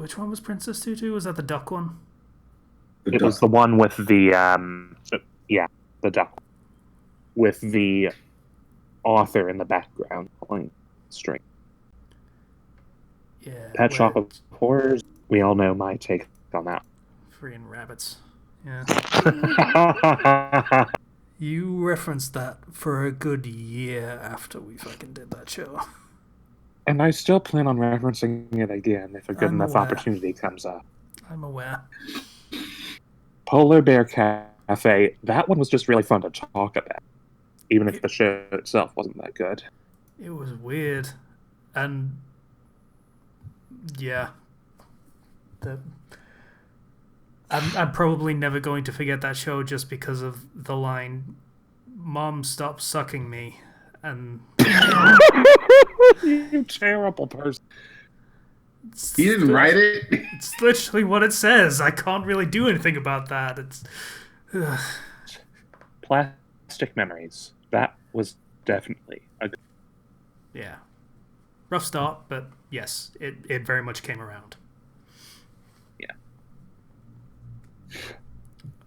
Which one was Princess Tutu? Was that the duck one? It was the one with the the duck with the author in the background playing string. Yeah. Pet Shop of Horrors. We all know my take on that. Freaking rabbits. Yeah. And You referenced that for a good year after we fucking did that show. I still plan on referencing it again if a good I'm enough aware. opportunity comes up. I'm aware. Polar Bear Cafe. That one was just really fun to talk about, even if It, the show itself wasn't that good. it was weird. And yeah. The, I'm probably never going to forget that show just because of the line, "Mom, stop sucking me," and You terrible person. He didn't write it. It's literally what it says. I can't really do anything about that. It's Plastic Memories. That was definitely a good. yeah, rough start, but yes, it very much came around.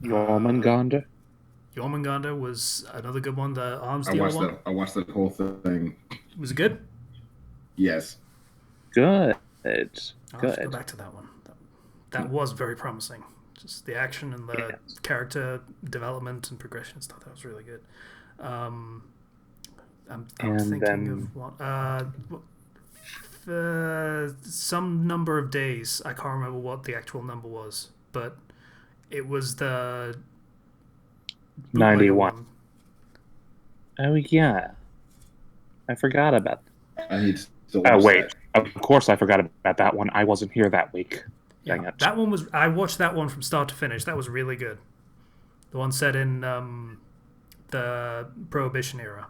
Jormungandr. Jormungandr was another good one. The arms I deal watched one. that. I watched that whole thing. Was it good? Yes. Good. I'll have to go Good. back to that one. That was very promising. Just the action and the character development and progression stuff. That was really good. I'm thinking of one. Some number of days. I can't remember what the actual number was, but it was the 91. one. Oh, yeah. I forgot about that. I need to watch Oh, wait. that. Of course I forgot about that one. I wasn't here that week. Dang Yeah, it. that one was. I watched that one from start to finish. That was really good. The one set in the Prohibition era.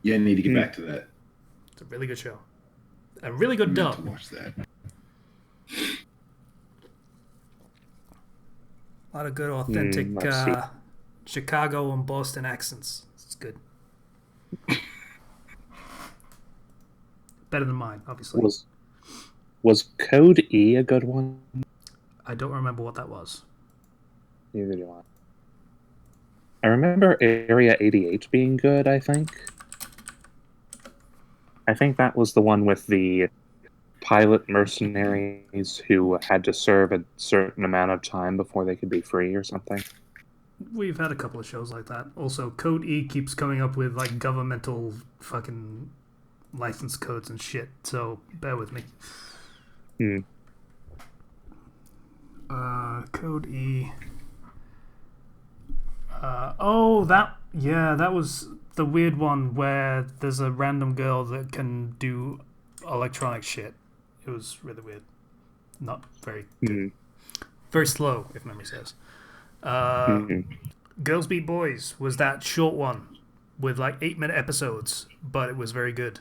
Yeah, I need to get back to that. It's a really good show. A really good I meant dub. to watch that. A lot of good authentic let's see. Chicago and Boston accents. It's good. Better than mine, obviously. Was Code E a good one? I don't remember what that was. Neither do I. I remember Area 88 being good, I think. I think that was the one with the pilot mercenaries who had to serve a certain amount of time before they could be free or something. We've had a couple of shows like that. Also, Code E keeps coming up with like governmental fucking license codes and shit, so bear with me. Code E. That was the weird one where there's a random girl that can do electronic shit. It was really weird. Not very good. Very slow, if memory serves. Girls Beat Boys was that short one with like 8-minute episodes, but it was very good.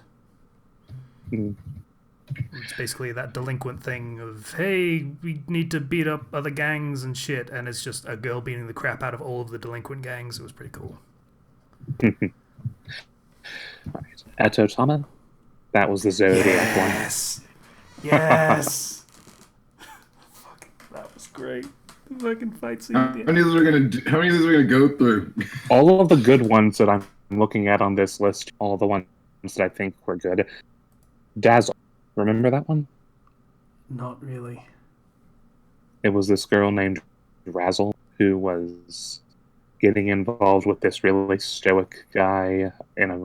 It's basically that delinquent thing of, hey, we need to beat up other gangs and shit, and it's just a girl beating the crap out of all of the delinquent gangs. It was pretty cool. Etotama? That was the Zodiac one. Yes! Fucking, that was great. The fucking fight scene. How many of these are we gonna go through? All of the good ones that I'm looking at on this list, all the ones that I think were good. Dazzle. Remember that one? Not really. It was this girl named Razzle who was getting involved with this really stoic guy in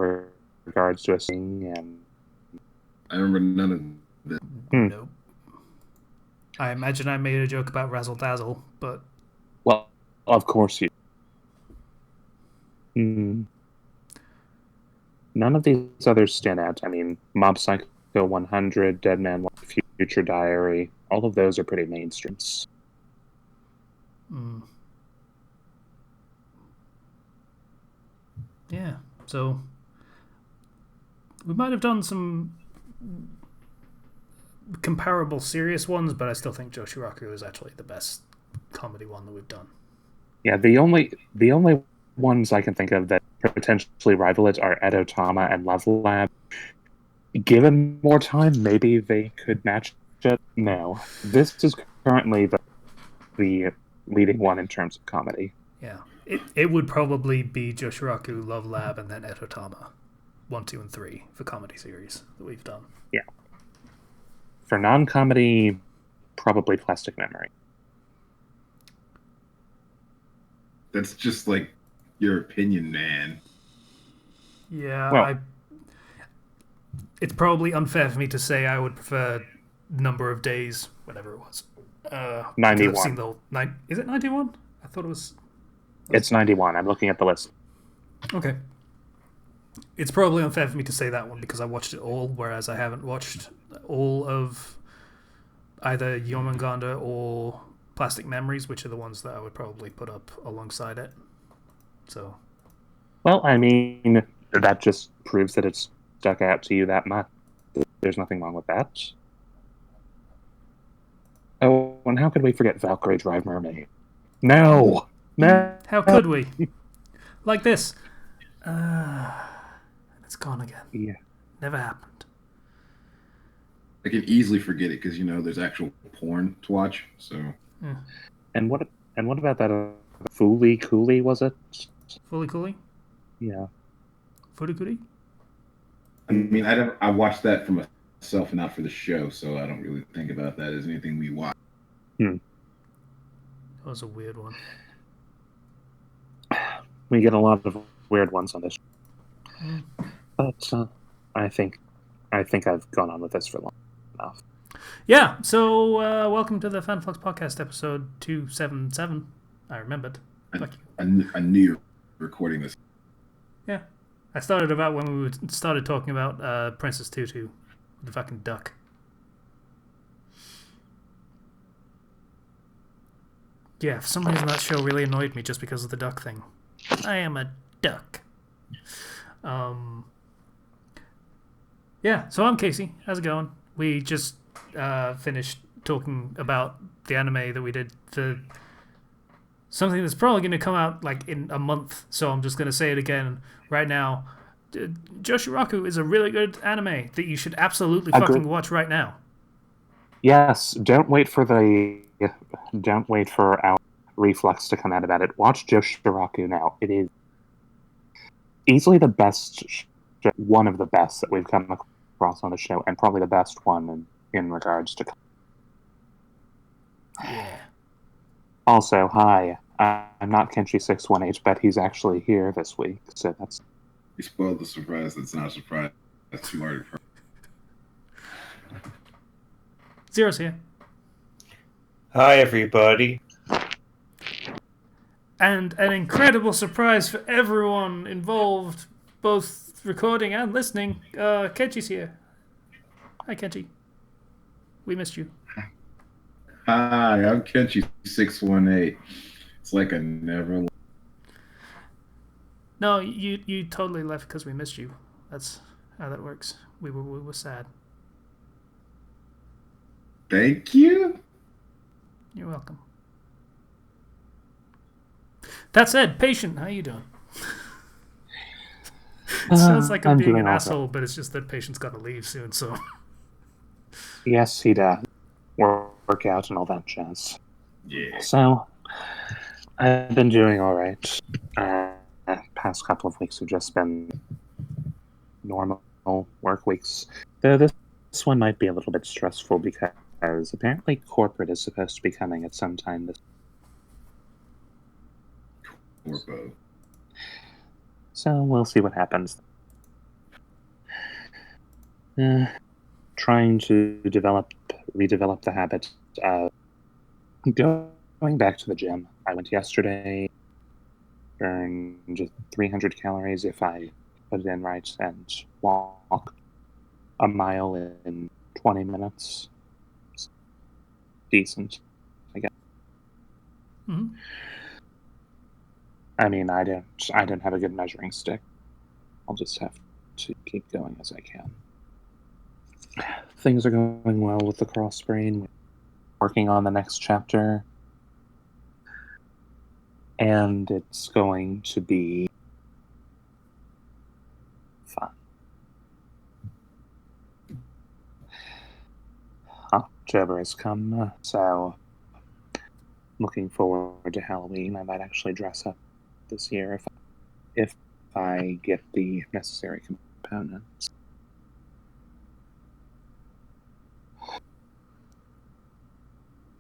regards to a thing, and I remember none of that. Nope. I imagine I made a joke about Razzle Dazzle, but well, of course you. None of these others stand out. I mean, Mob Psycho 100, Dead Man Walking, Future Diary, all of those are pretty mainstreams. Yeah, so we might have done some comparable serious ones, but I still think Joshiraku is actually the best comedy one that we've done. Yeah, the only ones I can think of that potentially rival it are Edotama and Love Lab. Given more time, maybe they could match No. This is currently the leading one in terms of comedy. Yeah. It would probably be Joshiraku, Love Lab, and then Etotama. 1, 2, and 3 for comedy series that we've done. Yeah. For non-comedy, probably Plastic Memory. That's just like your opinion, man. Yeah, Well, it's probably unfair for me to say I would prefer number of days, whatever it was. 91. I've seen the whole is it 91? I thought it was. It's 91. I'm looking at the list. Okay. It's probably unfair for me to say that one because I watched it all, whereas I haven't watched all of either Yomanganda or Plastic Memories, which are the ones that I would probably put up alongside it. So. Well, I mean, that just proves that it's stuck out to you that much. There's nothing wrong with that. Oh, and how could we forget Valkyrie Drive Mermaid? No! No! How could we? Like this. It's gone again. Yeah. Never happened. I can easily forget it because there's actual porn to watch. So. Yeah. And what about that Fooly Cooley, was it? Fully Cooley? Yeah. Furikuri? I mean, I watched that for myself and not for the show, so I don't really think about that as anything we watch. That was a weird one. We get a lot of weird ones on this. But I think I've gone on with this for long enough. Yeah, so welcome to the Fandom Flux podcast, episode 277. I remembered. Fuck you. I knew you were recording this. Yeah. I started about when we started talking about Princess Tutu, the fucking duck. Yeah, for some reason that show really annoyed me just because of the duck thing. I am a duck. Yeah, so I'm Casey. How's it going? We just finished talking about the anime that we did for something that's probably going to come out like in a month, so I'm just going to say it again right now. Joshiraku is a really good anime that you should absolutely fucking watch right now. Yes, don't wait for our reflex to come out about it. Watch Joshiraku now. It is easily the best, one of the best that we've come across on the show, and probably the best one in regards to. Yeah. Also, hi, I'm not Kenshi618, but he's actually here this week, so that's. You spoiled the surprise. That's not a surprise. That's too hard. Zero's here. Hi, everybody. And an incredible surprise for everyone involved, both recording and listening. Kenchi's here. Hi, Kenchi. We missed you. Hi, I'm Kenchi618. It's like I never. No, you totally left because we missed you. That's how that works. We were sad. Thank you. You're welcome. That said, Patient, how you doing? It sounds like I'm being an asshole, but it's just that Patient's got to leave soon, so. Yes, he does. Work out and all that jazz. Yeah. So, I've been doing all right. Past couple of weeks have just been normal work weeks. Though this one might be a little bit stressful because apparently corporate is supposed to be coming at some time this. Corpo. So we'll see what happens. Trying to redevelop the habit of going back to the gym. I went yesterday, burned 300 calories if I put it in right, and walk a mile in 20 minutes. It's decent, I guess. Mm-hmm. I mean, I don't have a good measuring stick. I'll just have to keep going as I can. Things are going well with the cross brain. Working on the next chapter. And it's going to be fun. Hot October has come, so looking forward to Halloween. I might actually dress up this year if I get the necessary components.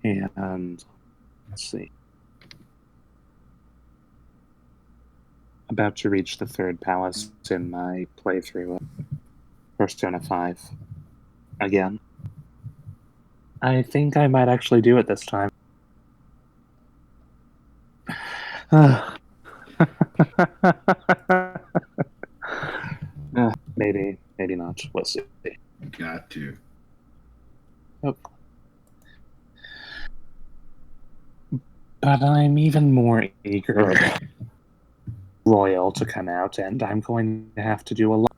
And let's see. About to reach the third palace in my playthrough of Persona 5 again. I think I might actually do it this time. Maybe not. We'll see. Got to. Oh. But I'm even more eager Royal to come out, and I'm going to have to do a lot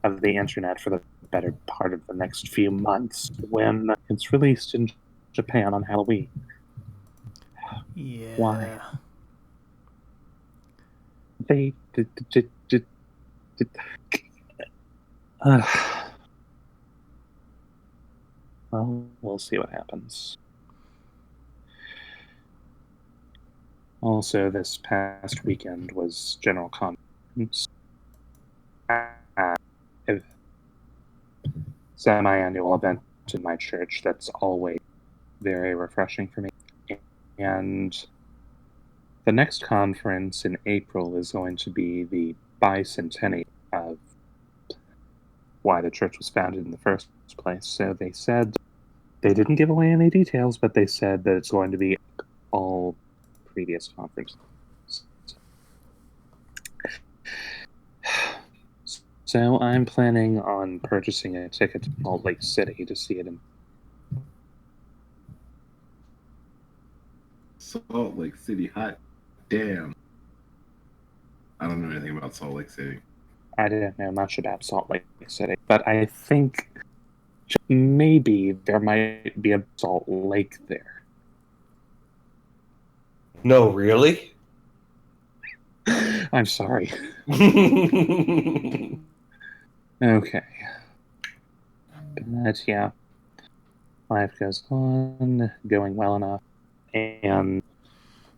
of the internet for the better part of the next few months when it's released in Japan on Halloween. Yeah. Why? They well, we'll see what happens. Also, this past weekend was General Conference. Semi-annual event in my church that's always very refreshing for me. And the next conference in April is going to be the bicentennial of why the church was founded in the first place. So they said, they didn't give away any details, but they said that it's going to be all previous conferences. So I'm planning on purchasing a ticket to Salt Lake City to see it in. Salt Lake City, hot damn. I don't know anything about Salt Lake City. I didn't know much about Salt Lake City, but I think maybe there might be a Salt Lake there. No, really? I'm sorry. Okay. But yeah, life goes on, going well enough, and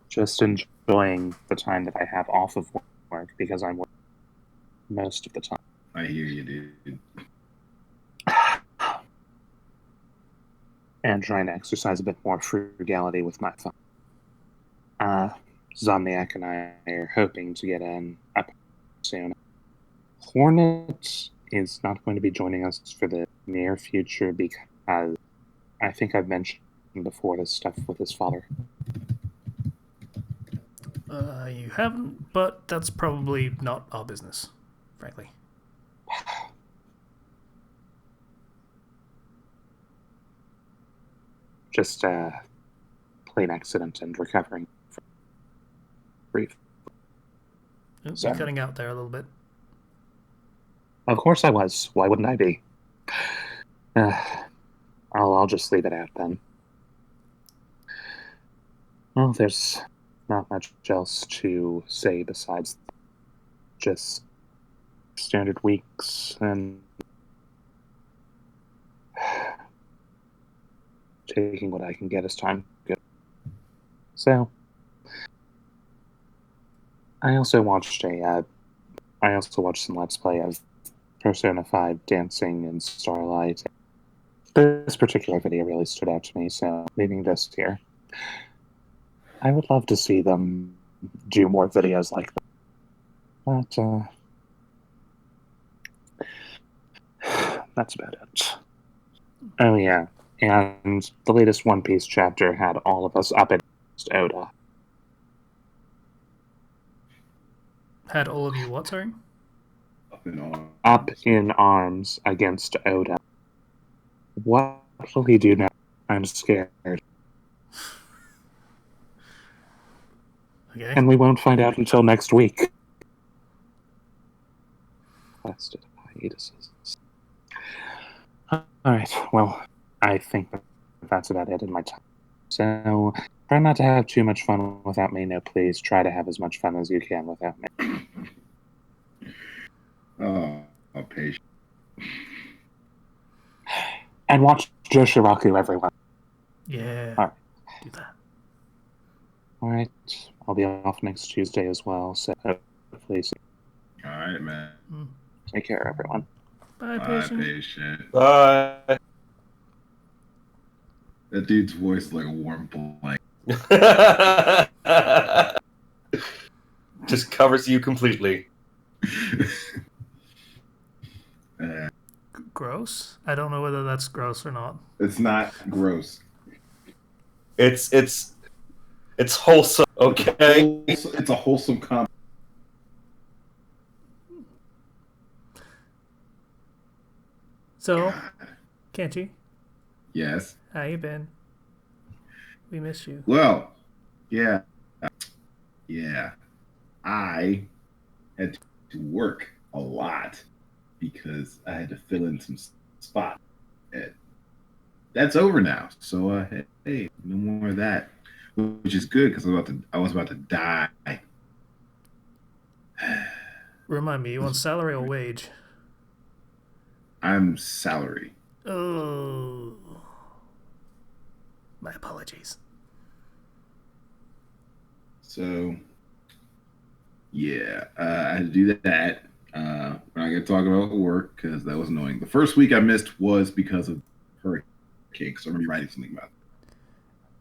just enjoying the time that I have off of work because I'm working most of the time. I hear you, dude. And trying to exercise a bit more frugality with my phone. Zomniac and I are hoping to get in up soon. Hornet is not going to be joining us for the near future because I think I've mentioned before this stuff with his father. You haven't, but that's probably not our business, frankly. Just a plane accident and recovering from grief. Oops, you're cutting out there a little bit. Of course I was. Why wouldn't I be? I'll just leave it out then. Well, there's not much else to say besides just standard weeks and taking what I can get as time goes. So, I also watched some Let's Play of Persona 5 Dancing in Starlight. This particular video really stood out to me, so leaving this here. I would love to see them do more videos like that. But, that's about it. Oh, yeah. And the latest One Piece chapter had all of us up against Oda. Had all of you what, sorry? Up in arms against Oda. What will he do now? I'm scared. Okay. And we won't find out until next week. Blasted hiatuses. Alright, well, I think that's about it in my time. So, try not to have too much fun without me. No, please try to have as much fun as you can without me. Oh, patient. And watch Joshiraku, everyone. Yeah. All right. Do that. All right. I'll be off next Tuesday as well, so hopefully All right, man. take care, everyone. Bye, Bye, patient. patient. Bye. That dude's voice is like a warm blanket. Just covers you completely. Gross? I don't know whether that's gross or not. It's not gross. It's wholesome. Okay. It's a wholesome comment. So, Kenji, Yes. how you been? We miss you. Well, yeah. I had to work a lot because I had to fill in some spots. That's over now. So hey, no more of that, which is good because I was about to die. Remind me, you want salary or wage? I'm salary. Oh. My apologies. So yeah, I had to do that. We're not gonna talk about work because that was annoying. The first week I missed was because of hurricane. So I'm gonna be writing something about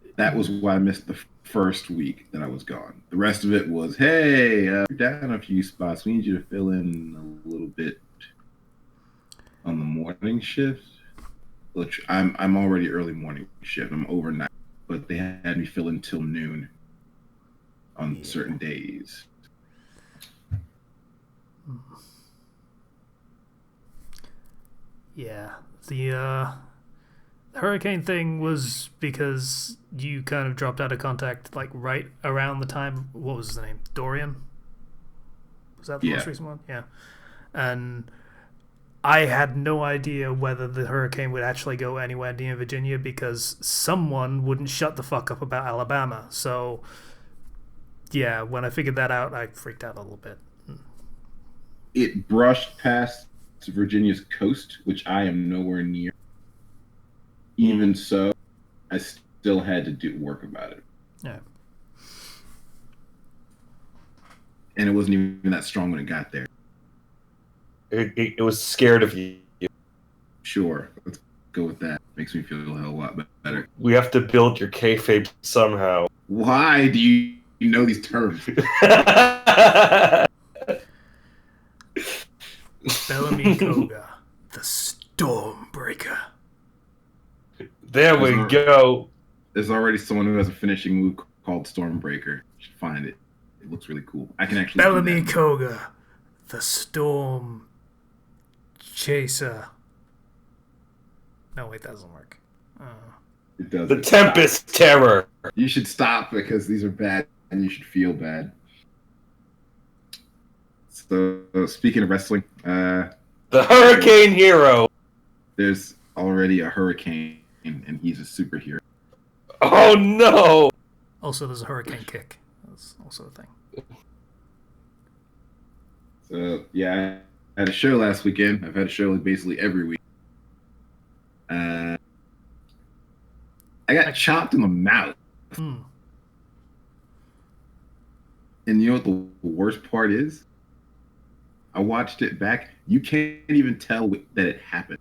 it. That was why I missed the first week that I was gone. The rest of it was, hey, we're down a few spots. We need you to fill in a little bit on the morning shift. Which I'm already early morning shift. I'm overnight, but they had me fill in till noon on certain days. Yeah, the hurricane thing was because you kind of dropped out of contact like right around the time. What was his name? Dorian? Was that the most recent one? Yeah. And I had no idea whether the hurricane would actually go anywhere near Virginia because someone wouldn't shut the fuck up about Alabama. So, yeah, when I figured that out, I freaked out a little bit. It brushed past Virginia's coast, which I am nowhere near. Even so, I still had to do work about it. Yeah. And it wasn't even that strong when it got there. It was scared of you. Sure, let's go with that. Makes me feel a hell of a lot better. We have to build your kayfabe somehow. Why do you know these terms? Bellamy Koga, the Stormbreaker. There we go. There's already someone who has a finishing move called Stormbreaker. You should find it. It looks really cool. I can actually. Bellamy Koga, the Storm Chaser. No, wait, that doesn't work. It does. The Tempest Terror. You should stop because these are bad and you should feel bad. So, speaking of wrestling, the Hurricane Hero. There's already a hurricane and he's a superhero. Oh no! Also, there's a hurricane kick. That's also a thing. So, yeah, I had a show last weekend. I've had a show basically every week. I got chopped in the mouth. And you know what the worst part is? I watched it back. You can't even tell that it happened.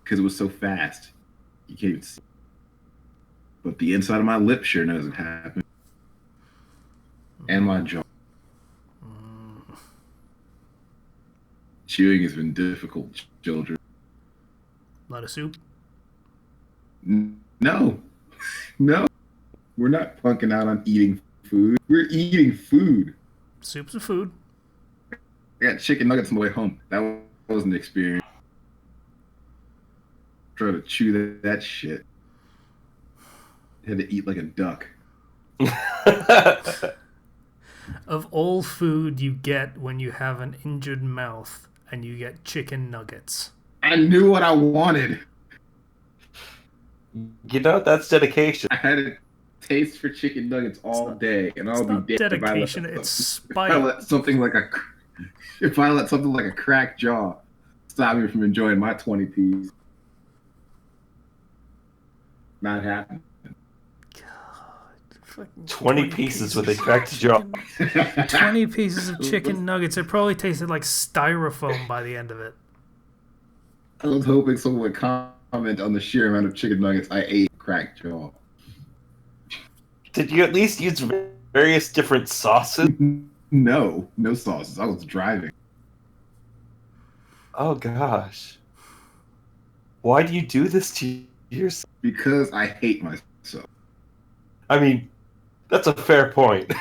Because it was so fast. You can't even see. But the inside of my lip sure knows it happened. And my jaw. Chewing has been difficult, children. A lot of soup? No. No. We're not punking out on eating food. We're eating food. Soup's a food. I got chicken nuggets on the way home. That wasn't an experience. Try to chew that shit. Had to eat like a duck. Of all food you get when you have an injured mouth and you get chicken nuggets. I knew what I wanted. You know, that's dedication. I had a taste for chicken nuggets all day, and I'll be dead dedication. It's spite. If I let something like a cracked jaw stop me from enjoying my 20 piece. Not happening. Fucking 20 pieces with a cracked jaw. 20 pieces of chicken nuggets. It probably tasted like styrofoam by the end of it. I was hoping someone would comment on the sheer amount of chicken nuggets I ate. Cracked jaw. Did you at least use various different sauces? No sauces. I was driving. Oh gosh. Why do you do this to yourself? Because I hate myself. I mean, that's a fair point.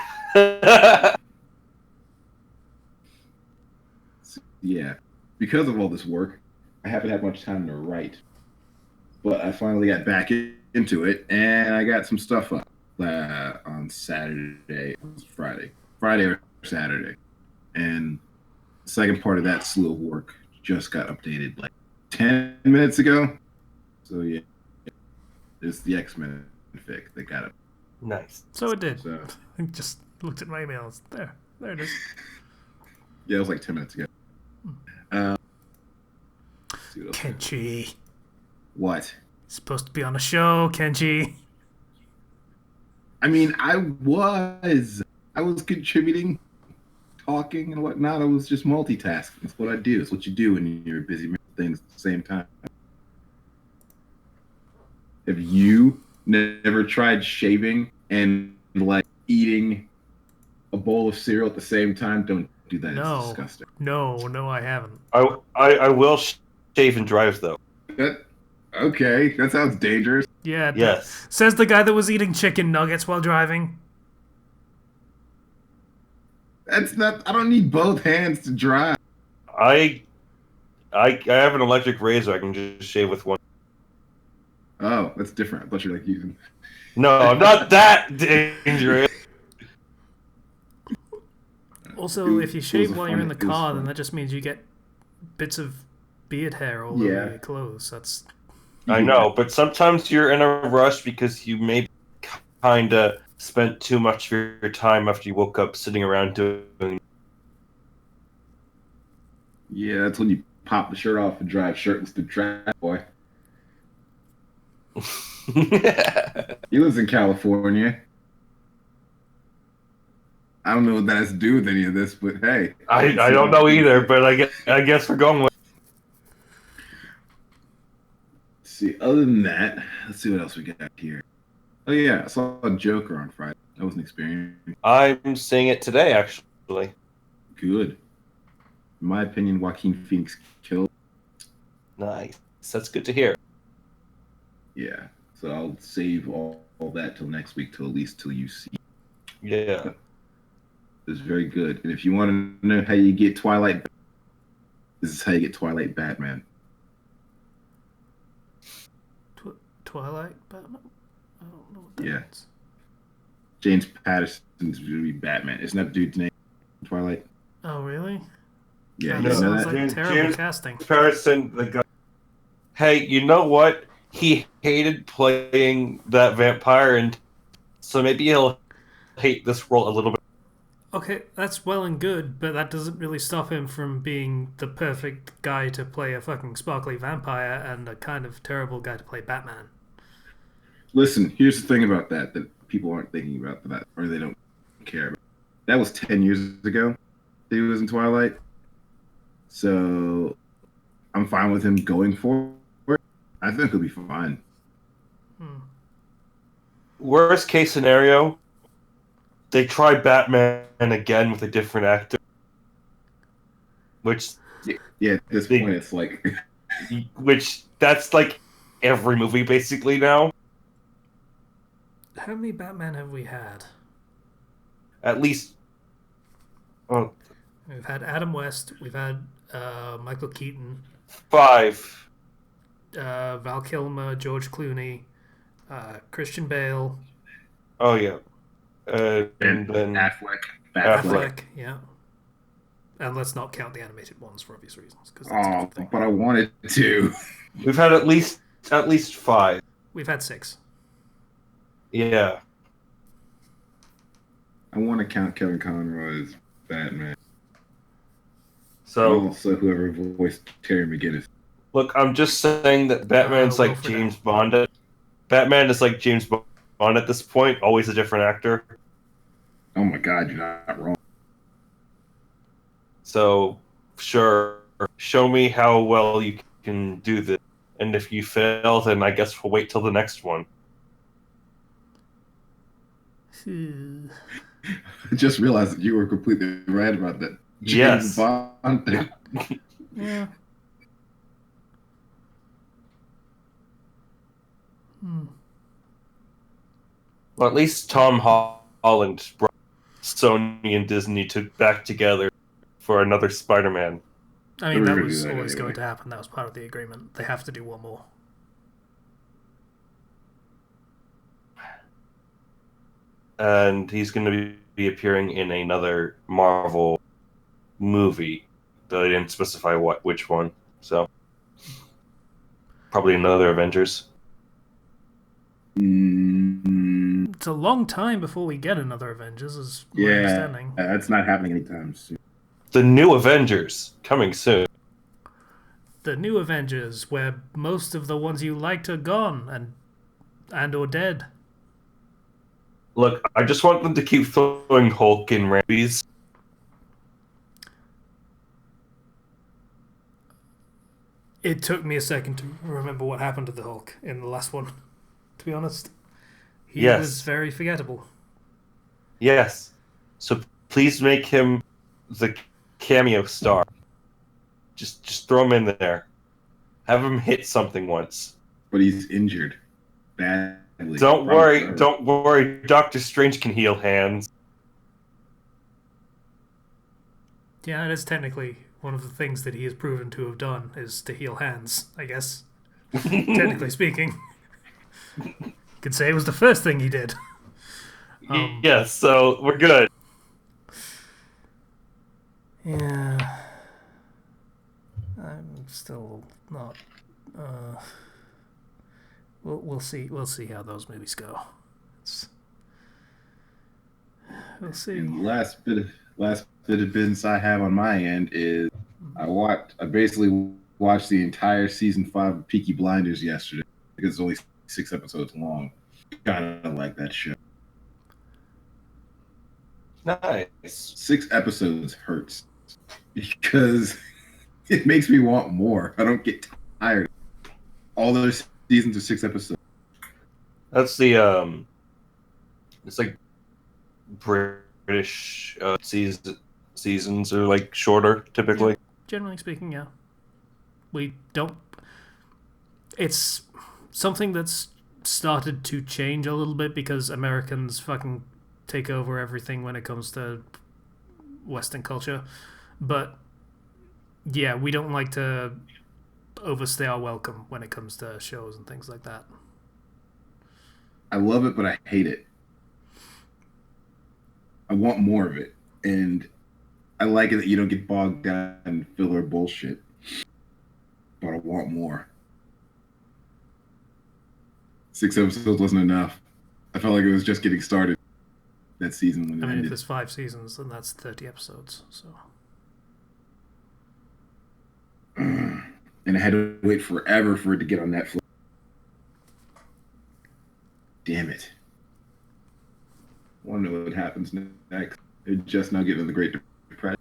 Yeah. Because of all this work, I haven't had much time to write. But I finally got back into it, and I got some stuff up on Saturday. It was Friday or Saturday. And the second part of that slew of work just got updated like 10 minutes ago. So yeah, it's the X-Men fic that got it. Nice. So it did. So I just looked at my emails. There it is. yeah, it was like 10 minutes ago. See what else. Kenchi. What? Supposed to be on a show, Kenchi. I mean, I was contributing, talking and whatnot. I was just multitasking. That's what I do. It's what you do when you're busy making things at the same time. Have you never tried shaving and like eating a bowl of cereal at the same time? Don't do that. No. It's disgusting. No, I haven't. I will shave and drive though. Okay, that sounds dangerous. Yeah. Yes. Says the guy that was eating chicken nuggets while driving. That's not. I don't need both hands to drive. I have an electric razor. I can just shave with one. Oh, that's different. I thought you were like using. No, I'm not that dangerous. Also, It if you was shave a while fun- you're in the it was car, fun. then that just means you get bits of beard hair all Yeah. over your clothes. That's I know, but sometimes you're in a rush because you maybe kind of spent too much of your time after you woke up sitting around doing. Yeah, that's when you pop the shirt off and drive shirtless through traffic, boy. He lives in California. I don't know what that has to do with any of this, but hey. I don't know either, but I guess we're going with. See, other than that, let's see what else we got here. Oh yeah, I saw Joker on Friday. That was an experience. I'm seeing it today, actually. Good. In my opinion, Joaquin Phoenix killed. Nice. That's good to hear. Yeah. So I'll save all that till next week, till you see. Yeah. It's very good. And if you want to know how you get Twilight, this is how you get Twilight Batman. Twilight Batman? I don't know what that Yeah. means. James Patterson's going to be Batman. Isn't that the dude's name? Twilight? Oh, really? Yeah, That you know sounds that? like terrible James- casting. Comparison, the guy. Hey, you know what? He hated playing that vampire, and so maybe he'll hate this role a little bit. Okay, that's well and good, but that doesn't really stop him from being the perfect guy to play a fucking sparkly vampire and a kind of terrible guy to play Batman. Listen, here's the thing about that people aren't thinking about that, or they don't care about. That was 10 years ago that he was in Twilight. So I'm fine with him going for it. I think he'll be fine. Worst case scenario, they try Batman again with a different actor. Which Yeah, at this point, it's like... that's like every movie basically now. How many Batman have we had? At least. Oh, We've had Adam West, we've had Michael Keaton, 5. Val Kilmer, George Clooney, Christian Bale, Oh yeah. And then Affleck, yeah. And let's not count the animated ones for obvious reasons. Cause that's a Oh, different thing. but I wanted to. we've had at least 5. We've had 6. Yeah. I want to count Kevin Conroy as Batman. So also whoever voiced Terry McGinnis. look, I'm just saying that Batman's like Wilfred James Bond. Batman is like James Bond at this point, always a different actor. Oh my God, you're not wrong. So, sure, show me how well you can do this. And if you fail, then I guess we'll wait till the next one. I just realized that you were completely right about that Yes. James Bond thing. Yeah. Well, at least Tom Holland brought Sony and Disney back together for another Spider-Man. I mean, We're that gonna was do that always anyway. going to happen. That was part of the agreement. They have to do one more. And he's going to be appearing in another Marvel movie. Though they didn't specify which one. So, probably another Avengers. It's a long time before we get another Avengers, is my understanding. That's not happening anytime soon. The new Avengers, coming soon. The new Avengers, where most of the ones you liked are gone and or dead. Look, I just want them to keep throwing Hulk in Rambees. It took me a second to remember what happened to the Hulk in the last one, to be honest. He Yes. was very forgettable. Yes. So please make him the cameo star. Just throw him in there. Have him hit something once. But he's injured badly. Don't Probably worry, forever. don't worry. Doctor Strange can heal hands. Yeah, it is technically one of the things that he has proven to have done is to heal hands, I guess. Technically speaking. You could say it was the first thing he did. Yes, so we're good. Yeah. I'm still not. We'll see. We'll see how those movies go. We'll see. And last bit of business I have on my end is I basically watched the entire season 5 of Peaky Blinders yesterday because it's only 6 episodes long. Kind of like that show. Nice. 6 episodes hurts because it makes me want more. I don't get tired. All those seasons are 6 episodes. That's the it's like British seasons are like shorter typically. Yeah, generally speaking, yeah. We don't. It's something that's started to change a little bit because Americans fucking take over everything when it comes to Western culture. But yeah, we don't like to overstay our welcome when it comes to shows and things like that. I love it, but I hate it. I want more of it. And I like it that you don't get bogged down in filler bullshit. But I want more. 6 episodes wasn't enough. I felt like it was just getting started that season when it I mean, if ended. there's 5 seasons, then that's 30 episodes. So. And I had to wait forever for it to get on Netflix. Damn it. I want to know what happens next. They're just now getting to the Great Depression.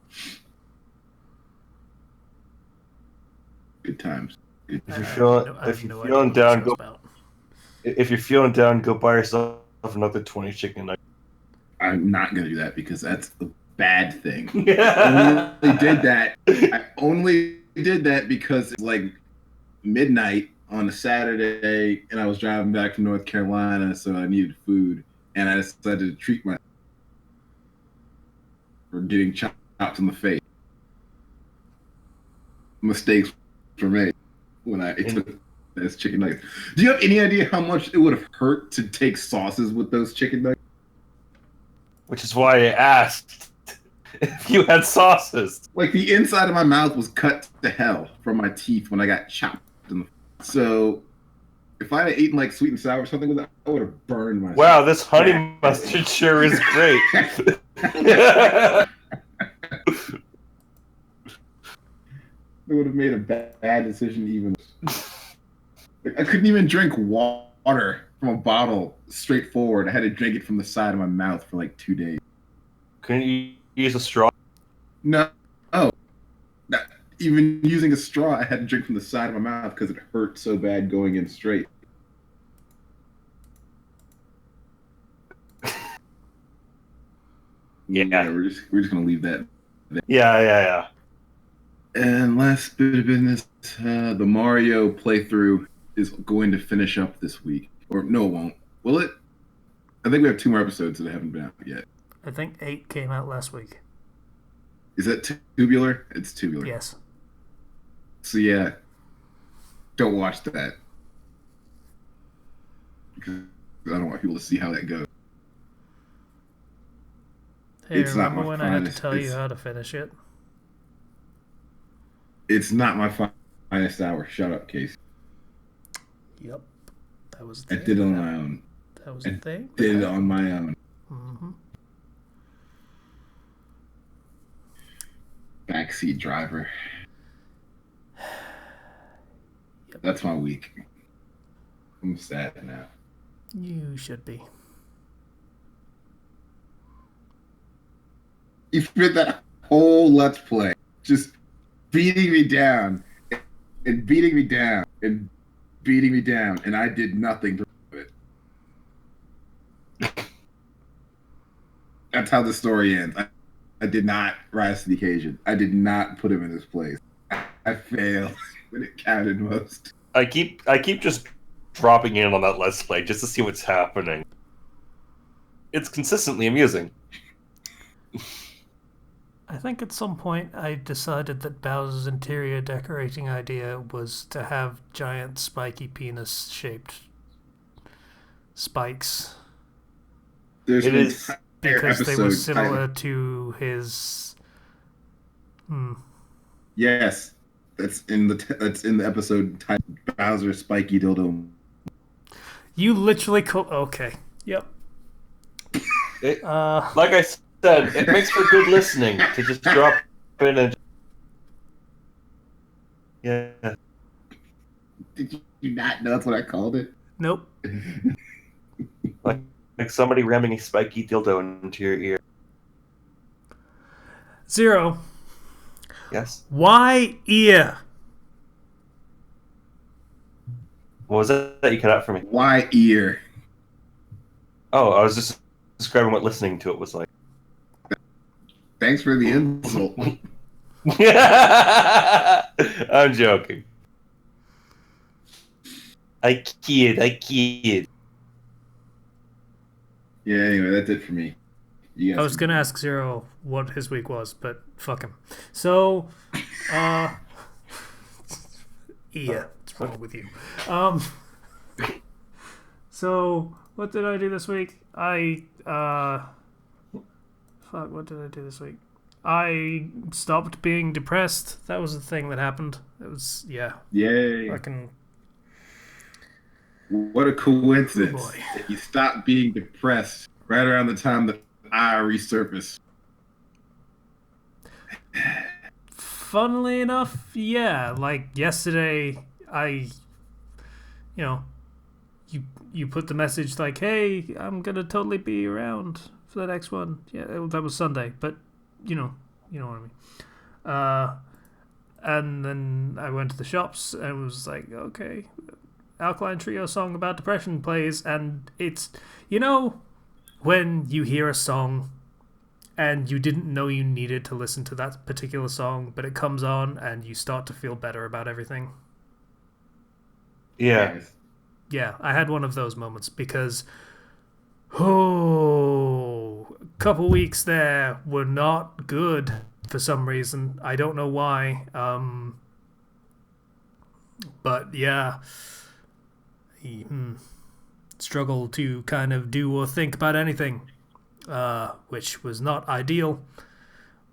Good times. Good If times. you're feeling down, go. If you're feeling down, go buy yourself another 20 chicken nuggets. I'm not gonna do that because that's a bad thing. I only did that because it's like midnight on a Saturday, and I was driving back from North Carolina, so I needed food, and I decided to treat myself for getting chopped in the face. Mistakes were made when I took those chicken nuggets. Do you have any idea how much it would have hurt to take sauces with those chicken nuggets? Which is why I asked if you had sauces. Like, the inside of my mouth was cut to hell from my teeth when I got chopped in the face. So if I had eaten like sweet and sour or something with it, I would have burned myself. Wow, this honey mustard sure is great. would have made a bad decision even. I couldn't even drink water from a bottle straightforward. I had to drink it from the side of my mouth for like 2 days. Couldn't you use a straw? No. Oh. Not even using a straw, I had to drink from the side of my mouth because it hurt so bad going in straight. Yeah. We're just gonna leave that there. Yeah. And last bit of business, the Mario playthrough is going to finish up this week. Or no, it won't. Will it? I think we have 2 more episodes that haven't been out yet. I think 8 came out last week. Is that tubular? It's tubular. Yes. So yeah, don't watch that. Because I don't want people to see how that goes. Hey, It's not remember my when I had to finest- tell you it's- how to finish it? It's not my finest hour. Shut up, Casey. Yep. That was I the did it on my own. That was the thing. Did it on my own. Mm-hmm. Backseat driver. Yep. That's my week. I'm sad now. You should be. You spent that whole Let's Play just beating me down and beating me down and beating me down, and I did nothing to it. That's how the story ends. I did not rise to the occasion. I did not put him in his place. I failed when it counted most. I keep just dropping in on that Let's Play just to see what's happening. It's consistently amusing. I think at some point I decided that Bowser's interior decorating idea was to have giant spiky penis-shaped spikes. There's It an is entire Because they were episode similar titled- to his... Yes, that's in the episode titled Bowser Spiky Dildo. You literally Okay. Yep. Like I said, it makes for good listening to just drop in and... Yeah. Did you not know that's what I called it? Nope. Like somebody ramming a spiky dildo into your ear. Zero. Yes? Why ear? What was that you cut out for me? Why ear? Oh, I was just describing what listening to it was like. Thanks for the insult. I'm joking. I kid. Yeah, anyway, that's it for me. You guys I was can- gonna ask Zero what his week was, but fuck him. So, yeah, what's wrong with you? So what did I do this week? What did I do this week? I stopped being depressed. That was the thing that happened. It was, yeah, Yay. fucking, What a coincidence. Oh, boy. That you stopped being depressed right around the time that I resurfaced. funnily enough, yeah, like yesterday, you put the message like, hey, I'm gonna totally be around for the next one. Yeah, that was Sunday, but you know what I mean. And then I went to the shops and it was like, okay, Alkaline Trio song about depression plays, and it's, when you hear a song and you didn't know you needed to listen to that particular song, but it comes on and you start to feel better about everything. Yeah. Yes. Yeah, I had one of those moments because, a couple weeks there were not good for some reason. I don't know why. But yeah, struggle to kind of do or think about anything, which was not ideal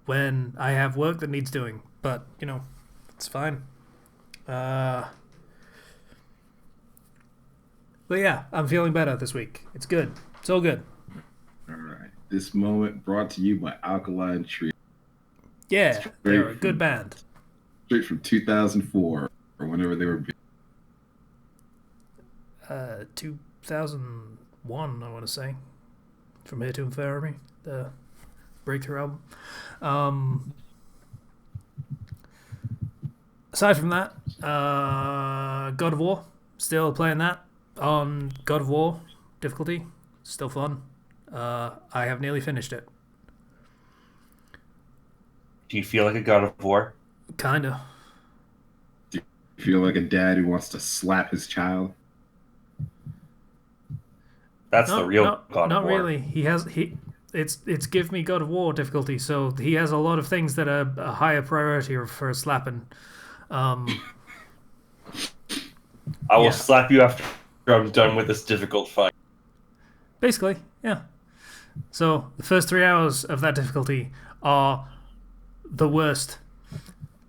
when I have work that needs doing. But, it's fine. But yeah, I'm feeling better this week. It's good. It's all good. All right. This moment brought to you by Alkaline Trio. Yeah, Straight they're a from- good band. Straight from 2004 or whenever they were. 2001, I want to say. From Here to Infirmary, the Breakthrough album. Aside from that, God of War, still playing that on God of War difficulty. Still fun. I have nearly finished it. Do you feel like a God of War? Kinda. Do you feel like a dad who wants to slap his child? That's the real God not of War. Really. It's give me God of War difficulty, so he has a lot of things that are a higher priority for slapping. I will slap you after I'm done with this difficult fight. Basically, yeah. So the first 3 hours of that difficulty are the worst,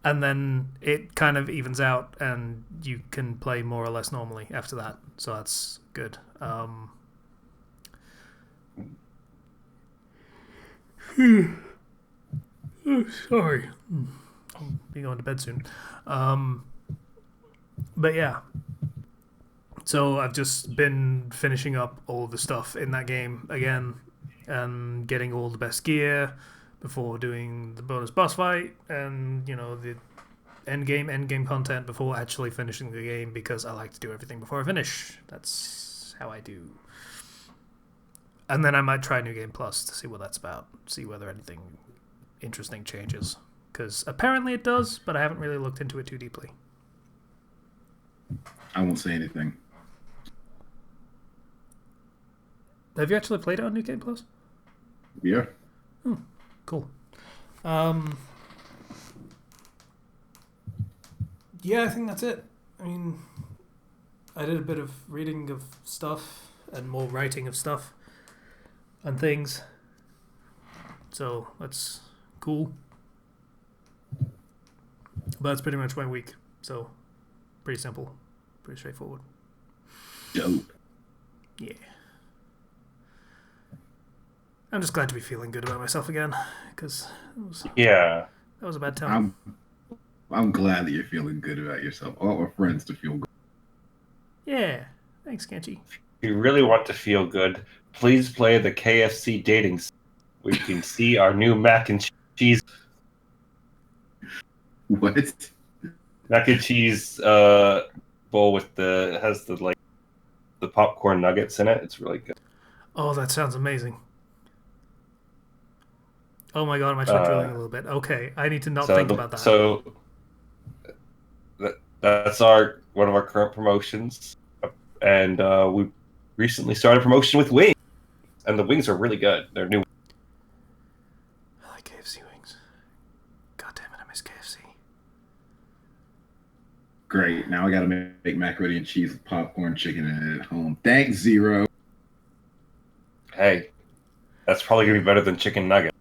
and then it kind of evens out, and you can play more or less normally after that. So that's good. Oh, sorry. I'll be going to bed soon. But yeah. So I've just been finishing up all the stuff in that game again and getting all the best gear before doing the bonus boss fight and, the end game content before actually finishing the game, because I like to do everything before I finish. That's how I do. And then I might try New Game Plus to see what that's about, see whether anything interesting changes. Because apparently it does, but I haven't really looked into it too deeply. I won't say anything. Have you actually played it on New Game Plus? Yeah. Cool. Yeah, I think that's it. I mean, I did a bit of reading of stuff and more writing of stuff and things. So that's cool. But that's pretty much my week. So pretty simple, pretty straightforward. Dope. Yeah. I'm just glad to be feeling good about myself again, because that was a bad time. I'm glad that you're feeling good about yourself. I want my friends to feel good. Yeah. Thanks, Kenchi. If you really want to feel good, please play the KFC dating site, where you can see our new mac and cheese. What? Mac and cheese bowl with has the popcorn nuggets in it. It's really good. Oh, that sounds amazing. Oh my god, I'm actually drilling a little bit. Okay, I need to not think about that. So that's one of our current promotions, and we recently started a promotion with wings, and the wings are really good. They're new. I like KFC wings. God damn it, I miss KFC. Great. Now I gotta make macaroni and cheese with popcorn chicken in it at home. Thanks, Zero. Hey, that's probably gonna be better than chicken nugget.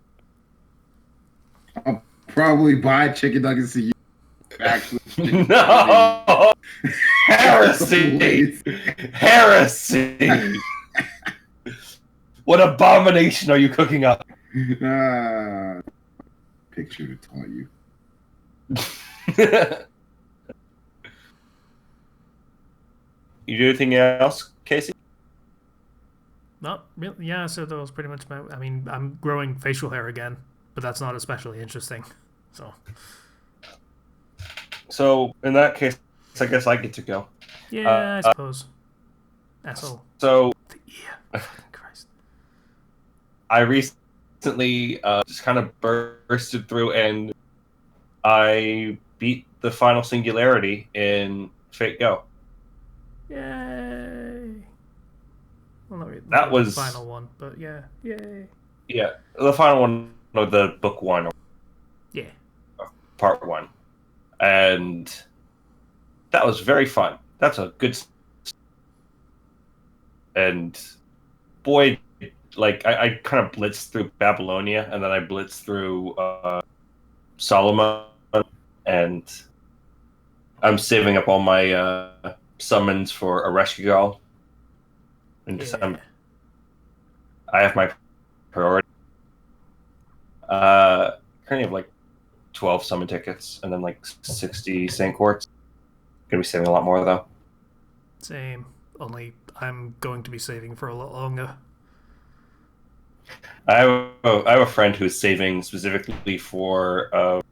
I'll probably buy chicken nuggets to you. Actually, no, heresy, heresy. What abomination are you cooking up? Picture to taunt you. You do anything else, Casey? Not really. Yeah, so that was pretty much my. I mean, I'm growing facial hair again, but that's not especially interesting. So in that case, I guess I get to go. Yeah, I suppose. Asshole. So. Yeah. Christ. I recently just kind of bursted through, and I beat the final singularity in Fate Go. Yay! Well, not really. That was the final one, but yeah, yay! Yeah, the final one of the book one. Yeah. Part one, and that was very fun. That's a good. And boy, I kind of blitzed through Babylonia, and then I blitzed through Solomon, and I'm saving up all my summons for a rescue girl. And I have my priority. Currently have 2 12 summon tickets and then like 60 Saint Quartz. Gonna be saving a lot more though. Same. Only I'm going to be saving for a lot longer. I have a friend who's saving specifically for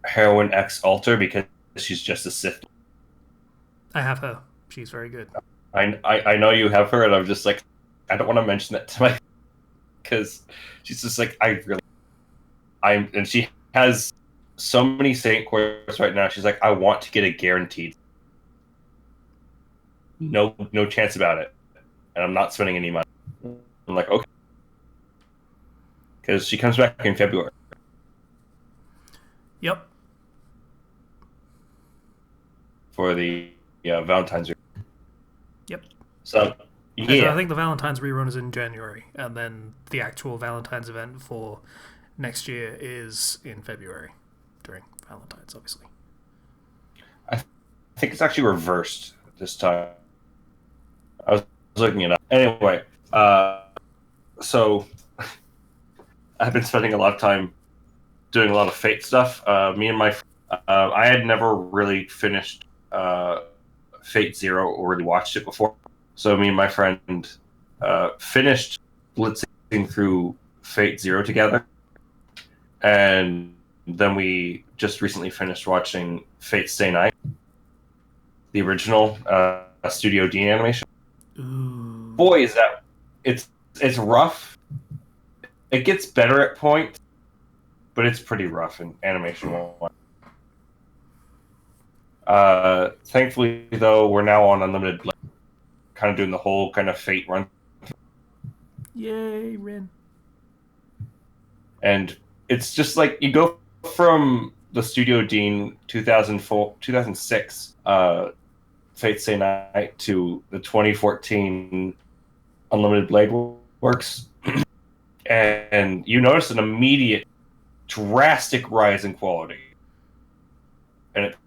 Heroine X Alter because she's just a Sith. I have her. She's very good. I know you have her, and I'm just like, I don't want to mention that to my, because she's just like, and she has so many Saint Quarters right now. She's like, I want to get a guaranteed. No chance about it, and I'm not spending any money. I'm like, okay, because she comes back in February. Yep. For the Valentine's. Yep. So yeah, I think the Valentine's rerun is in January, and then the actual Valentine's event for next year is in February, during Valentine's, obviously. I think it's actually reversed this time. I was looking it up. Anyway, so I've been spending a lot of time doing a lot of Fate stuff. Me and my I had never really finished Fate Zero or really watched it before. So me and my friend finished blitzing through Fate Zero together. And then we just recently finished watching Fate Stay Night, the original Studio Dean animation. Ooh. Boy, is that it's rough. It gets better at points, but it's pretty rough in animation one. Thankfully, though, we're now on Unlimited Blade, kind of doing the whole kind of Fate run. Yay, Rin. And it's just like you go from the Studio Dean 2006 Fate Stay Night to the 2014 Unlimited Blade Works, and you notice an immediate, drastic rise in quality. And it's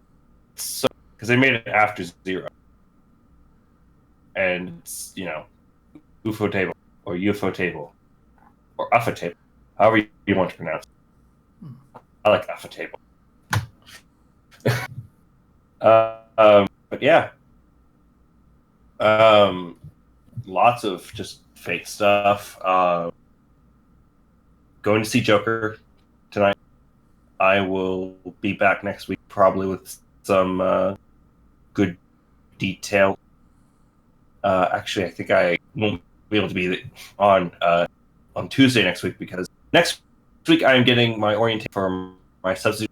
so because they made it after Zero, and it's UFO table or UFO table or UFO table, however you want to pronounce it. I like UFO table. But yeah, lots of just fake stuff. Going to see Joker tonight. I will be back next week probably with some good detail. Actually, I think I won't be able to be on Tuesday next week because next week I am getting my orientation for my substitute,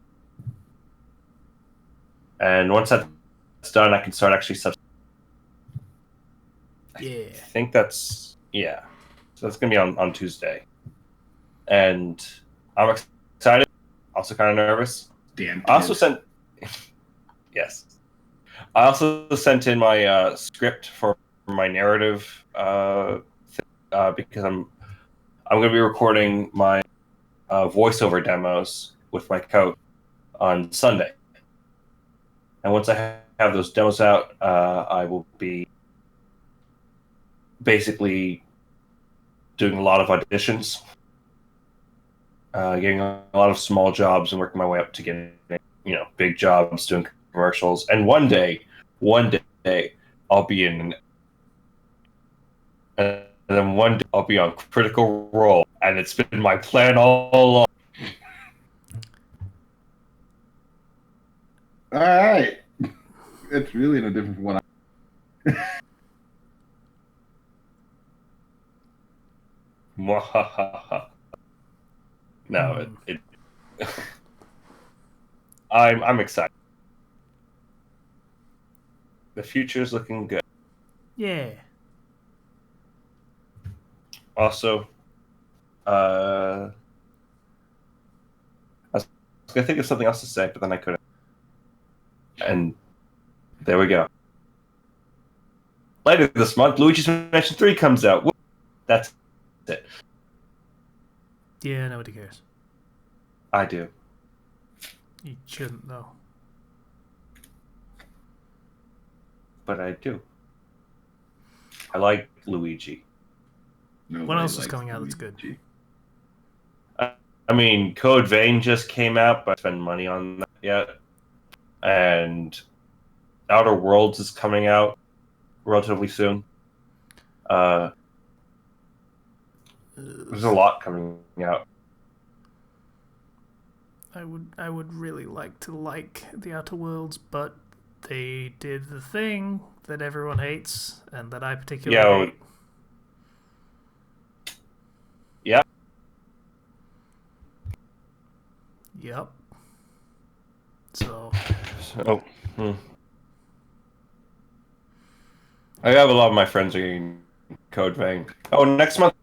and once that's done, I can start actually substituting. Yeah. I think that's So that's gonna be on Tuesday, and I'm excited. Also kind of nervous. Damn. I also sent. Yes. I also sent in my script for my narrative because I'm going to be recording my voiceover demos with my coach on Sunday, and once I have those demos out, I will be basically doing a lot of auditions, getting a lot of small jobs, and working my way up to getting big jobs, doing commercials, and one day I'll be in, and then one day I'll be on Critical Role, and it's been my plan all along. All right, it's really no different from what No, it I'm excited. The future is looking good. Yeah. Also, I was gonna think of something else to say, but then I couldn't. And there we go. Later this month, Luigi's Mansion 3 comes out. That's it. Yeah, nobody cares. I do. You shouldn't, though. But I do. I like Luigi. What else is coming out that's good? I mean, Code Vein just came out, but I spend money on that yet. And Outer Worlds is coming out relatively soon. There's a lot coming out. I would really like to like the Outer Worlds, but they did the thing that everyone hates and that I particularly hate. Yeah. Yep. So. I have a lot of my friends are getting Code Vein. Oh, next month.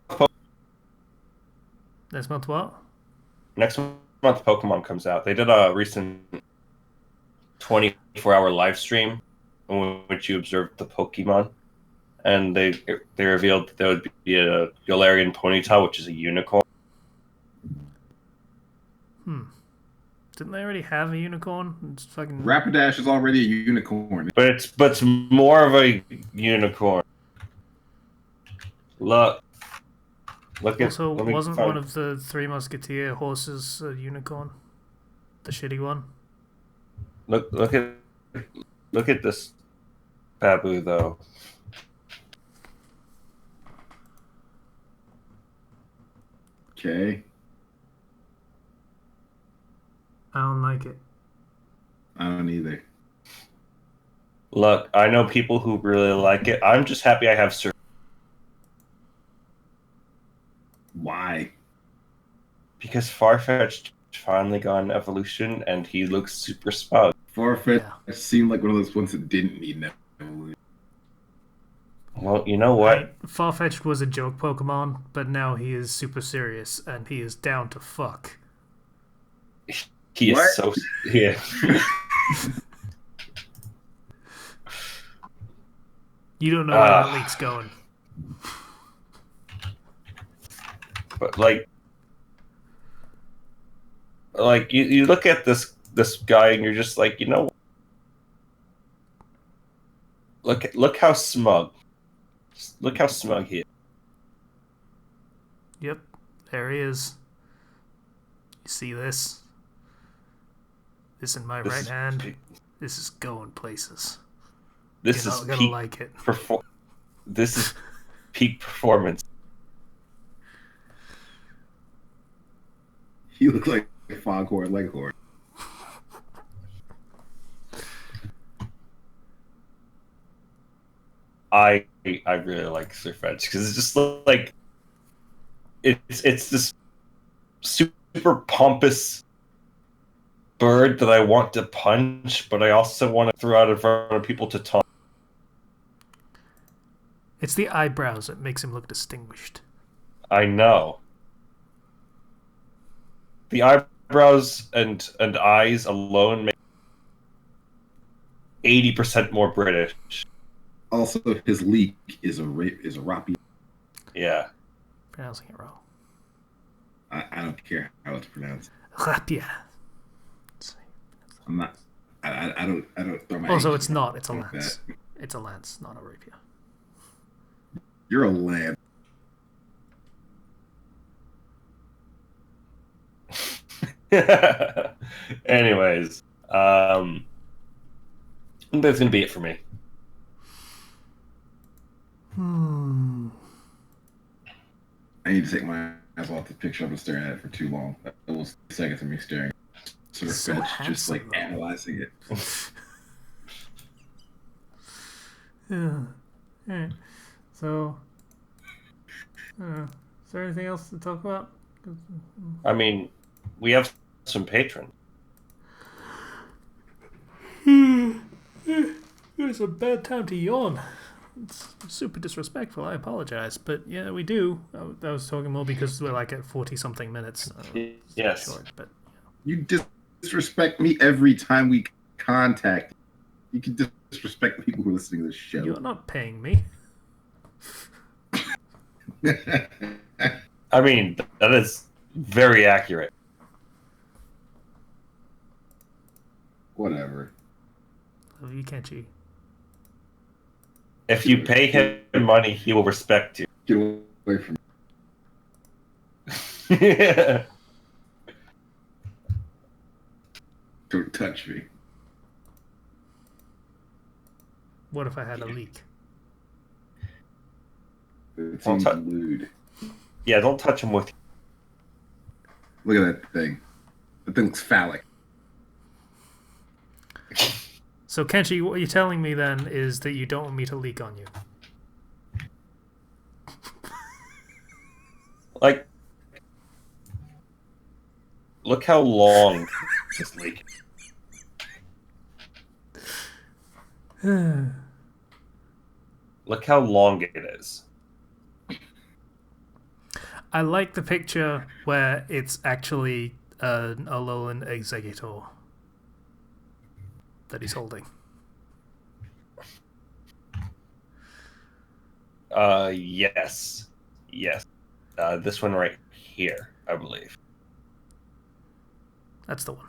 Next month what? Next month Pokemon comes out. They did a recent 24-hour live stream in which you observed the Pokemon, and they revealed that there would be a Galarian Ponyta, which is a unicorn. Didn't they already have a unicorn? It's fucking... Rapidash is already a unicorn. But it's more of a unicorn. Look Also, at. wasn't one of the Three Musketeer horses a unicorn? The shitty one? Look at this Babu though. Okay. I don't like it. I don't either. Look, I know people who really like it. I'm just happy I have Sir. Why? Because Farfetch'd finally got an evolution, and he looks super smug. Farfetch seemed like one of those ones that didn't need an evolution. Well, you know what? Farfetch'd was a joke Pokemon, but now he is super serious, and he is down to fuck. He is so... Yeah. You don't know where that leak's going. But like you look at this guy and you're just like, you know, look how smug. Look how smug he is. Yep, there he is. You see this? This in my right hand. This is going places. This is peak. Like it. This is peak performance. He looked like a foghorn leghorn. I really like Surfetch because it's just like it's this super pompous bird that I want to punch, but I also want to throw out in front of people to taunt. It's the eyebrows that makes him look distinguished. I know. The eyebrows and eyes alone make 80% more British. Also, his leak is a rapier. Yeah. Pronouncing it wrong. I don't care how it's pronounced. Rapier. I'm not. I don't throw my. Also, it's not. It's a lance. It's a lance, not a rapier. You're a lance. Anyways, that's gonna be it for me. I need to take my eyes off the picture. I've been staring at it for too long. That was seconds of me staring. So just like analyzing it. Yeah. Alright. So, is there anything else to talk about? I mean, we have some patrons. It's a bad time to yawn. It's super disrespectful. I apologize, but yeah, we do. I was talking more because we're like at 40-something minutes. Yes. Short, but you disrespect me every time we contact. You can disrespect people who are listening to this show. You're not paying me. I mean, that is very accurate. Whatever. Love you, can't you? If you pay him money, he will respect you. Get away from me. Don't touch me. What if I had a leak? It seems lewd. Yeah, don't touch him with. Look at that thing. That thing looks phallic. So, Kenshi, what you're telling me then is that you don't want me to leak on you. Like, look how long this leak. Look how long it is. I like the picture where it's actually an Alolan Exeggutor that he's holding. Yes. Yes. This one right here, I believe. That's the one.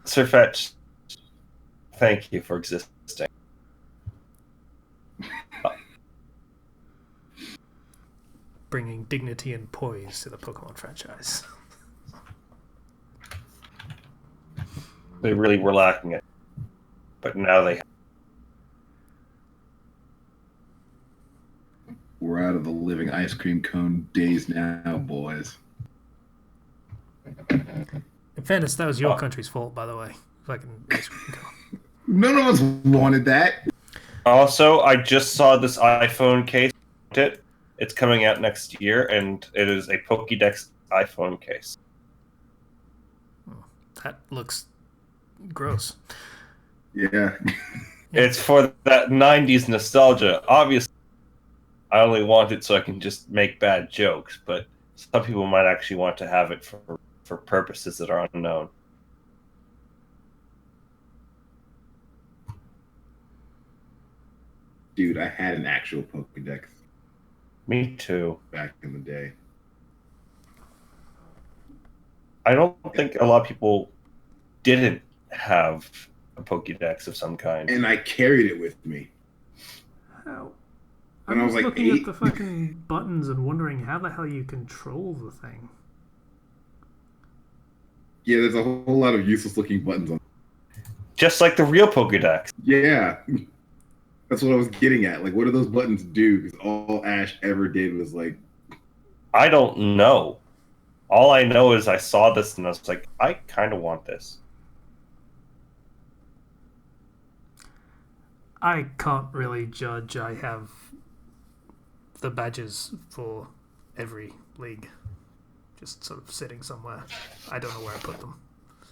Sir Fetch, thank you for existing. Bringing dignity and poise to the Pokemon franchise. They really were lacking it. But now they have. We're out of the living ice cream cone days now, boys. In fairness, that was your country's fault, by the way. None of us wanted that. Also, I just saw this iPhone case. It's coming out next year, and it is a Pokédex iPhone case. That looks gross. Yeah. It's for that 90s nostalgia. Obviously, I only want it so I can just make bad jokes, but some people might actually want to have it for purposes that are unknown. Dude, I had an actual Pokédex. Me too. Back in the day. I don't think a lot of people didn't have a Pokédex of some kind. And I carried it with me. How? When I was like looking 8. at the fucking buttons and wondering how the hell you control the thing. Yeah, there's a whole lot of useless looking buttons on. Just like the real Pokédex. Yeah. That's what I was getting at. Like, what do those buttons do? Because all Ash ever did was like... I don't know. All I know is I saw this and I was like, I kind of want this. I can't really judge. I have the badges for every league. Just sort of sitting somewhere. I don't know where I put them.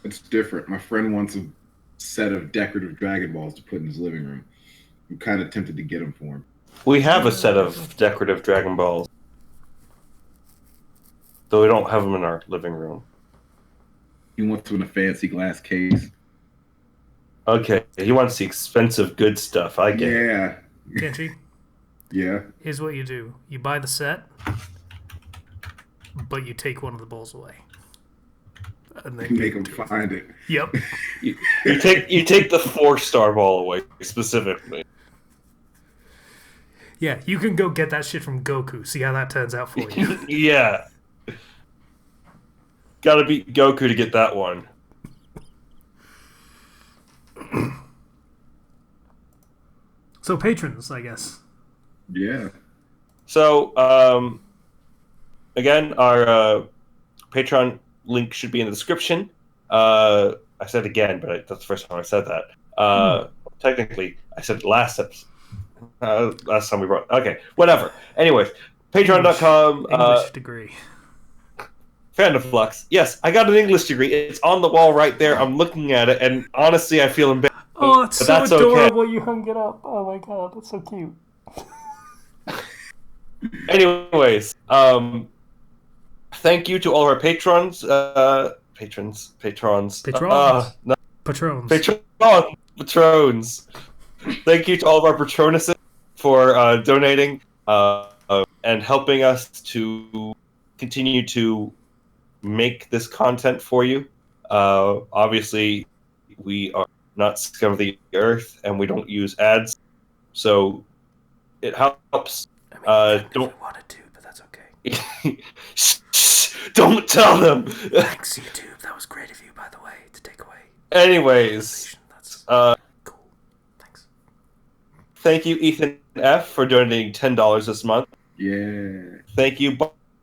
It's different. My friend wants a set of decorative Dragon Balls to put in his living room. I'm kind of tempted to get them for him. We have a set of decorative Dragon Balls. Though we don't have them in our living room. He wants them in a fancy glass case. Okay, he wants the expensive good stuff. I get it. Yeah. Kenshi, Yeah. here's what you do. You buy the set, but you take one of the balls away. And then Make him find it. Yep. You take the 4-star ball away, specifically. Yeah, you can go get that shit from Goku. See how that turns out for you. Yeah. Gotta beat Goku to get that one. So patrons, I guess. Yeah. So, again, our Patreon link should be in the description. I said again, but that's the first time I said that. Technically, I said it last episode. Last time we brought... Okay, whatever. Anyways, patreon.com. English degree. Fandom Flux. Yes, I got an English degree. It's on the wall right there. I'm looking at it, and honestly, I feel embarrassed. Oh, it's but so that's adorable okay. you hung it up. Oh my god, that's so cute. Anyways, thank you to all of our patrons. Patrons. Patrons. Patrons. Thank you to all of our patronesses for donating and helping us to continue to make this content for you. Obviously, we are not scum of the earth, and we don't use ads, so it helps. I mean, Don't wanted to, but that's okay. Don't tell them. Thanks, YouTube. That was great of you, by the way, to take away. Anyways, That's cool. Thanks. Thank you, Ethan F, for donating $10 this month. Yeah. Thank you,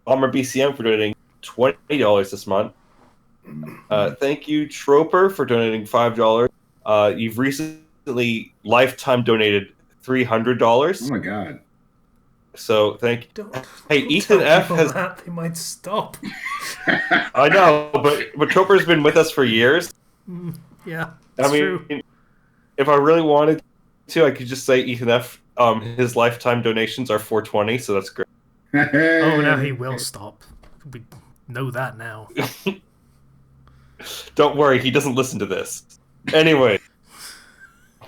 Bomber BCM, for donating $20 this month. Thank you, Troper, for donating $5. You've recently lifetime donated $300. Oh my god. So thank you. Hey, Don't Ethan tell F people has. that. They might stop. I know, but Troper's been with us for years. Yeah, I mean, true. if I really wanted to, I could just say Ethan F. His lifetime donations are $420, so that's great. Oh, now he will stop. We know that now. Don't worry, he doesn't listen to this. Anyway,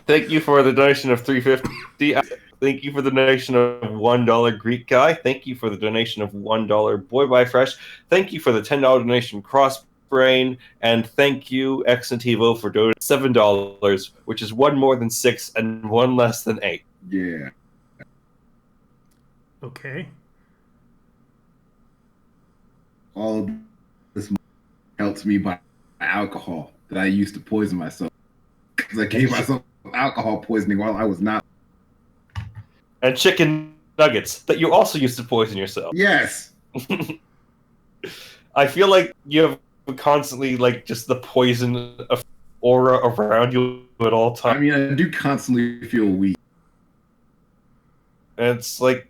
thank you for the donation of $350. Thank you for the donation of $1 Greek Guy. Thank you for the donation of $1 Boy Buy Fresh. Thank you for the $10 donation Crossbrain. And thank you, Exnativo, for donating $7, which is one more than 6 and one less than 8. Yeah. Okay. All of this helps me buy alcohol that I used to poison myself. Because I gave myself alcohol poisoning while I was not. And chicken nuggets that you also used to poison yourself. Yes. I feel like you have constantly like just the poison aura around you at all times. I mean, I do constantly feel weak. And it's like,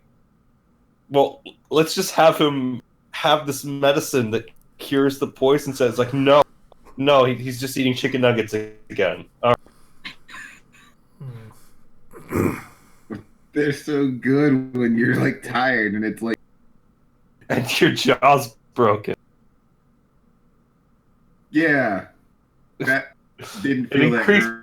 well, let's just have him have this medicine that cures the poison. So it's like, no, he's just eating chicken nuggets again. They're so good when you're like tired and it's like. And your jaw's broken. Yeah. That didn't feel that.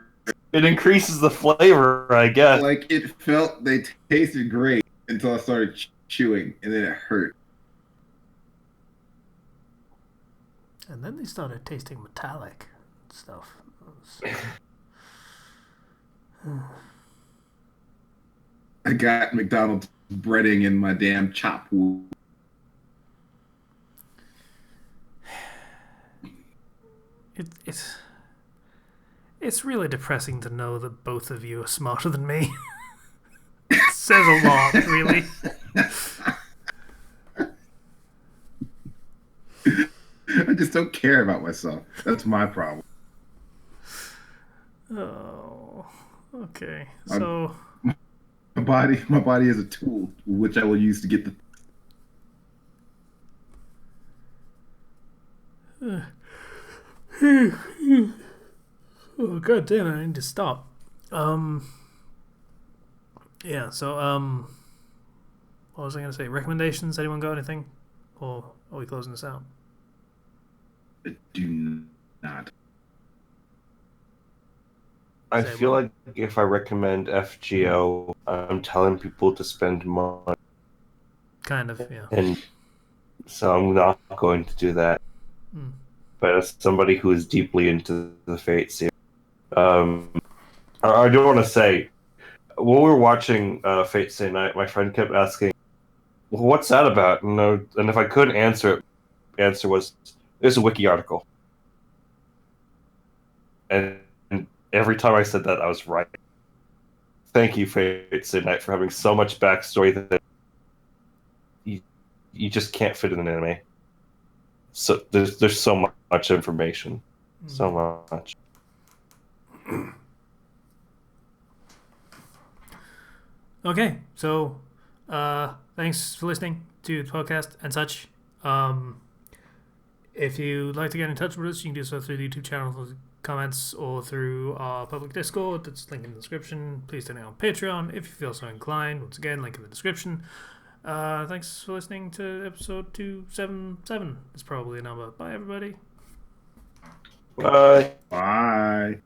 It increases the flavor, I guess. Like it felt, they tasted great until I started chewing, and then it hurt. And then they started tasting metallic stuff. I got McDonald's breading in my damn chop wood. It's really depressing to know that both of you are smarter than me. It says a lot, really. I just don't care about myself. That's my problem. Oh, okay. So my body is a tool which I will use to get the. Oh god damn it, I need to stop. Yeah, so what was I gonna say? Recommendations? Anyone got anything? Or are we closing this out? I do not. I feel like if I recommend FGO, I'm telling people to spend money. Kind of, yeah. And so I'm not going to do that. But as somebody who is deeply into the Fate series, I do want to say, when we were watching Fate Stay Night, my friend kept asking, well, what's that about? And if I couldn't answer it, the answer was, there's a wiki article. And every time I said that, I was right. Thank you, Fate Stay Night, for having so much backstory that you just can't fit in an anime. So there's so much information. So much. Okay, so thanks for listening to the podcast and such. If you'd like to get in touch with us, you can do so through the YouTube channel, comments, or through our public Discord. That's linked in the description. Please donate on Patreon if you feel so inclined. Once again, link in the description. Thanks for listening to episode 277. It's probably a number. Bye, everybody. Bye. Bye.